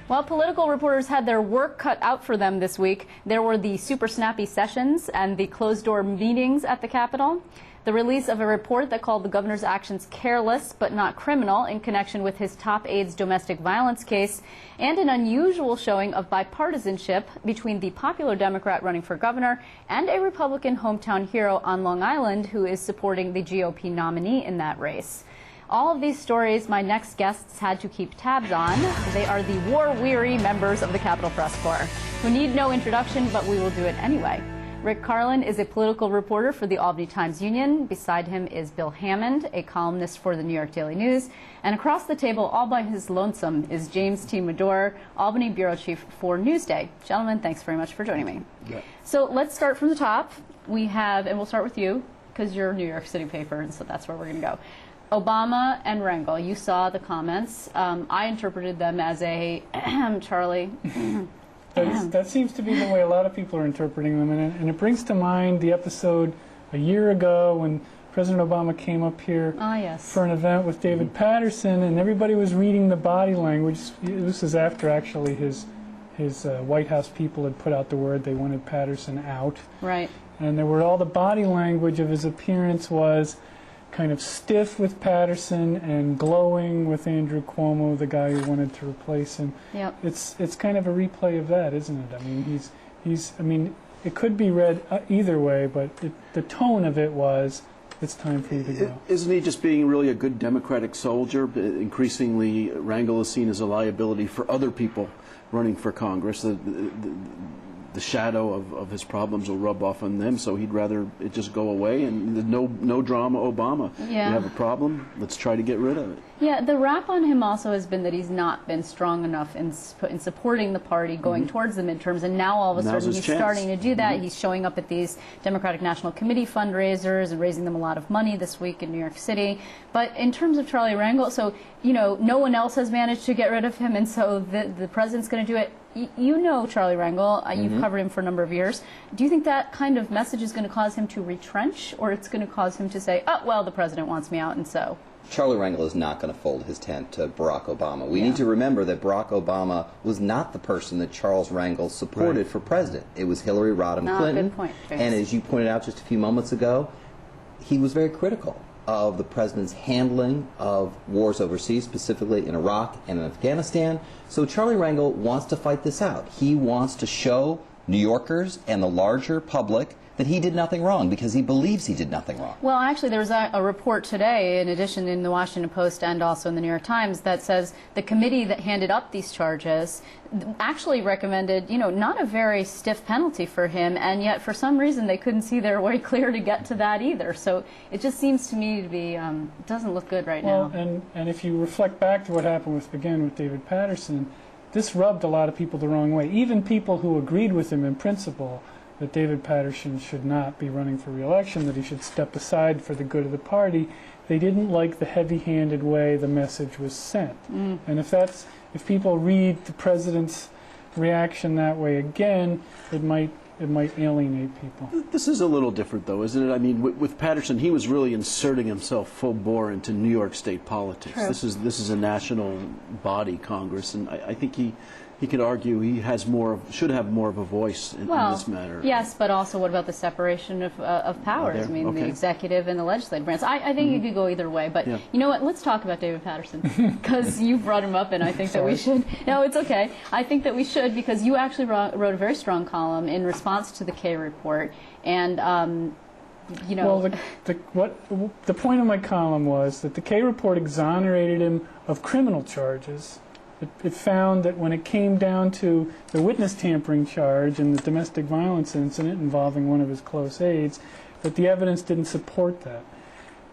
Well, political reporters had their work cut out for them this week. There were the super snappy sessions and the closed-door meetings at the Capitol. The release of a report that called the governor's actions careless but not criminal in connection with his top aide's domestic violence case, and an unusual showing of bipartisanship between the popular Democrat running for governor and a Republican hometown hero on Long Island who is supporting the GOP nominee in that race. All of these stories my next guests had to keep tabs on. They are the war-weary members of the Capitol Press Corps, who need no introduction, but we will do it anyway. Rick Carlin is a political reporter for the Albany Times-Union. Beside him is Bill Hammond, a columnist for the New York Daily News. And across the table, all by his lonesome, is James T. Medore, Albany Bureau Chief for Newsday. Gentlemen, thanks very much for joining me. Yeah. So let's start from the top. We have, and we'll start with you, because you're a New York City paper, and so that's where we're going to go. Obama and Rangel, you saw the comments. I interpreted them as a Charlie. That seems to be the way a lot of people are interpreting them, and it brings to mind the episode a year ago when President Obama came up here for an event with David Patterson, and everybody was reading the body language. This is after actually his White House people had put out the word they wanted Patterson out. Right. And there were all the body language of his appearance was kind of stiff with Patterson and glowing with Andrew Cuomo, the guy who wanted to replace him. Yep. It's kind of a replay of that, isn't it? I mean, I mean, it could be read either way, but the tone of it was, it's time for you to go. Isn't he just being really a good Democratic soldier? Increasingly, Rangel is seen as a liability for other people running for Congress. The shadow of his problems will rub off on them, so he'd rather it just go away and no drama Obama. Yeah. You have a problem, let's try to get rid of it. Yeah, the rap on him also has been that he's not been strong enough in supporting the party going towards the midterms, and now all of a sudden he's starting to do that. He's showing up at these Democratic National Committee fundraisers and raising them a lot of money this week in New York City. But in terms of Charlie Rangel, so, you know, no one else has managed to get rid of him, and so the president's going to do it. You know Charlie Rangel, you've covered him for a number of years. Do you think that kind of message is going to cause him to retrench, or it's going to cause him to say, oh, well, the president wants me out, and so? Charlie Rangel is not going to fold his tent to Barack Obama. We need to remember that Barack Obama was not the person that Charles Rangel supported for president. It was Hillary Rodham Clinton. Good point, James. And as you pointed out just a few moments ago, he was very critical of the president's handling of wars overseas, specifically in Iraq and in Afghanistan. So Charlie Rangel wants to fight this out. He wants to show New Yorkers and the larger public that he did nothing wrong, because he believes he did nothing wrong. Well, actually, there was a report today, in addition in the Washington Post and also in the New York Times, that says the committee that handed up these charges actually recommended, you know, not a very stiff penalty for him, and yet for some reason they couldn't see their way clear to get to that either. So it just seems to me to be, doesn't look good right now. Well, and if you reflect back to what happened with David Patterson, this rubbed a lot of people the wrong way. Even people who agreed with him in principle that David Patterson should not be running for re-election, that he should step aside for the good of the party, they didn't like the heavy-handed way the message was sent. And if people read the president's reaction that way again, it might alienate people. This is a little different, though, isn't it? I mean, with Patterson, he was really inserting himself full bore into New York State politics. True. This is a national body, Congress, and I think he could argue he has should have more of a voice in this matter. Yes, but also what about the separation of powers? I mean, the executive and the legislative branch. I think you could go either way, but you know what? Let's talk about David Patterson, because you brought him up, and I think that we should. No, it's okay. I think that we should, because you actually wrote a very strong column in response to the Kay report, and you know. Well, the point of my column was that the Kay report exonerated him of criminal charges. It found that when it came down to the witness tampering charge and the domestic violence incident involving one of his close aides, that the evidence didn't support that.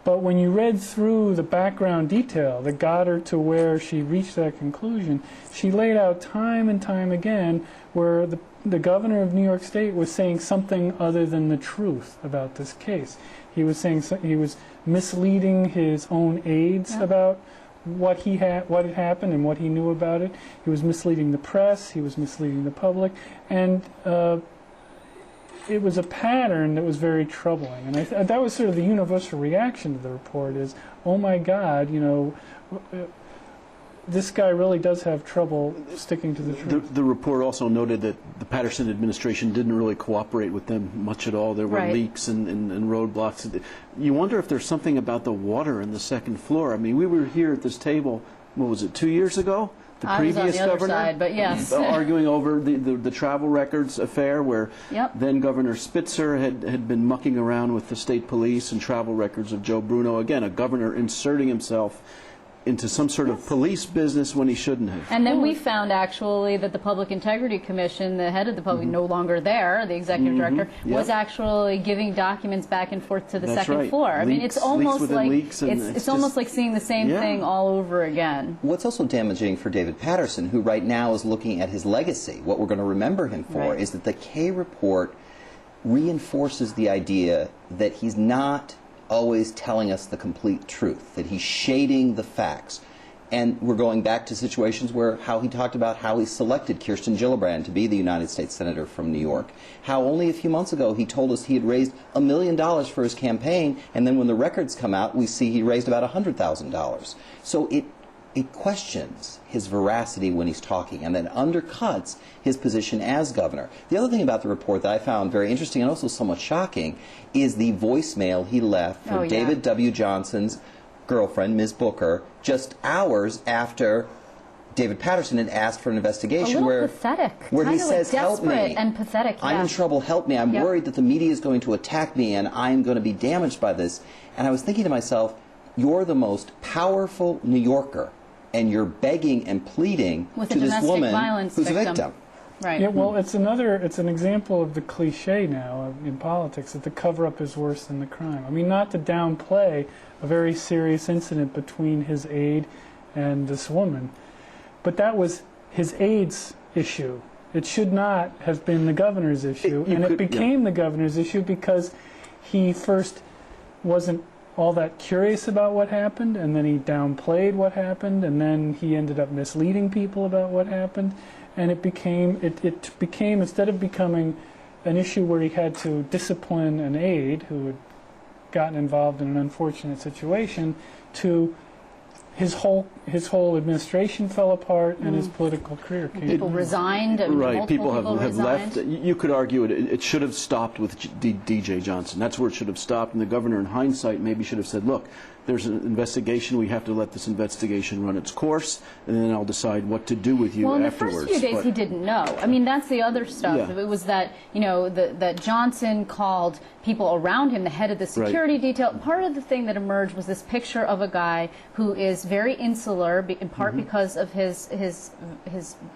But when you read through the background detail that got her to where she reached that conclusion, she laid out time and time again where the governor of New York State was saying something other than the truth about this case. He was saying he was misleading his own aides about what had happened and what he knew about it. He was misleading the press. He was misleading the public, and it was a pattern that was very troubling. And that was sort of the universal reaction to the report: is, oh my God, you know, this guy really does have trouble sticking to the truth. The report also noted that the Patterson administration didn't really cooperate with them much at all. There were Right. leaks and roadblocks. You wonder if there's something about the water in the second floor. I mean, we were here at this table, what was it, 2 years ago? The I was on previous the other governor, side, but yes. arguing over the travel records affair, where Yep. then Governor Spitzer had been mucking around with the state police and travel records of Joe Bruno. Again, a governor inserting himself into some sort of police business when he shouldn't have. And then we found actually that the Public Integrity Commission, the head of the public, no longer there, the executive director, was actually giving documents back and forth to the That's second right. floor. I mean, it's Leaks almost within like leaks, and it's almost just- like seeing the same Yeah. thing all over again. What's also damaging for David Patterson, who right now is looking at his legacy, what we're going to remember him for, Right. is that the Kay report reinforces the idea that he's not always telling us the complete truth, that he's shading the facts. And we're going back to situations where how he talked about how he selected Kirsten Gillibrand to be the United States Senator from New York. How only a few months ago he told us he had raised $1 million for his campaign, and then when the records come out, we see he raised about $100,000. So it questions his veracity when he's talking, and then undercuts his position as governor. The other thing about the report that I found very interesting and also somewhat shocking is the voicemail he left for Oh, yeah. David W. Johnson's girlfriend, Ms. Booker, just hours after David Patterson had asked for an A investigation little pathetic. where he Kind of says, like help me. desperate and pathetic. I'm yeah. in trouble, help me. I'm Yep. worried that the media is going to attack me and I'm going to be damaged by this. And I was thinking to myself, you're the most powerful New Yorker, and you're begging and pleading With a to this domestic woman violence who's a victim. victim. Right. Yeah, well, it's an example of the cliche now in politics that the cover-up is worse than the crime. I mean, not to downplay a very serious incident between his aide and this woman, but that was his aide's issue. It should not have been the governor's issue, it became the governor's issue because he first wasn't all that curious about what happened, and then he downplayed what happened, and then he ended up misleading people about what happened. And it became, instead of becoming an issue where he had to discipline an aide who had gotten involved in an unfortunate situation, to his whole administration fell apart and his political career came People resigned. And Right, multiple people have resigned. left. You could argue it should have stopped with D.J. Johnson. That's where it should have stopped. And the governor, in hindsight, maybe should have said, look, there's an investigation. We have to let this investigation run its course, and then I'll decide what to do with you Well, in afterwards. the first few days, he didn't know. I mean, that's the other stuff. Yeah. It was that, that Johnson called people around him, the head of the security detail. Part of the thing that emerged was this picture of a guy who is very insular, in part because of his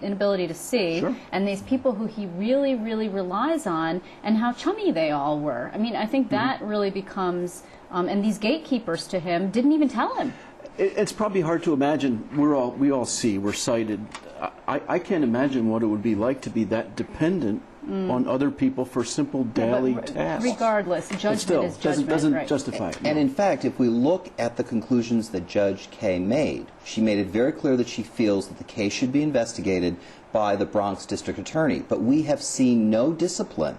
inability to see, and these people who he really, really relies on, and how chummy they all were. I mean, I think that really becomes... and these gatekeepers to him didn't even tell him. It's probably hard to imagine. We all see. We're sighted. I can't imagine what it would be like to be that dependent on other people for simple daily tasks. Regardless, judgment Still, is judgment. doesn't right. justify it. And in fact, if we look at the conclusions that Judge Kay made, she made it very clear that she feels that the case should be investigated by the Bronx District Attorney. But we have seen no discipline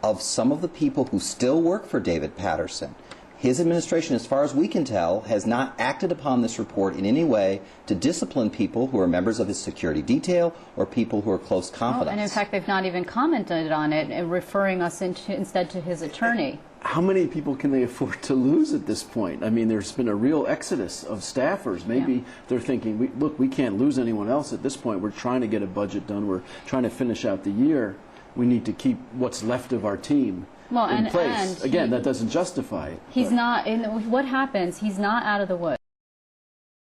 of some of the people who still work for David Patterson. His administration, as far as we can tell, has not acted upon this report in any way to discipline people who are members of his security detail or people who are close confidants. And in fact, they've not even commented on it, and referring us instead to his attorney. How many people can they afford to lose at this point? I mean, there's been a real exodus of staffers. Maybe they're thinking, look, we can't lose anyone else at this point. We're trying to get a budget done. We're trying to finish out the year. We need to keep what's left of our team in place. And Again, that doesn't justify it. He's not, what happens, he's not out of the woods.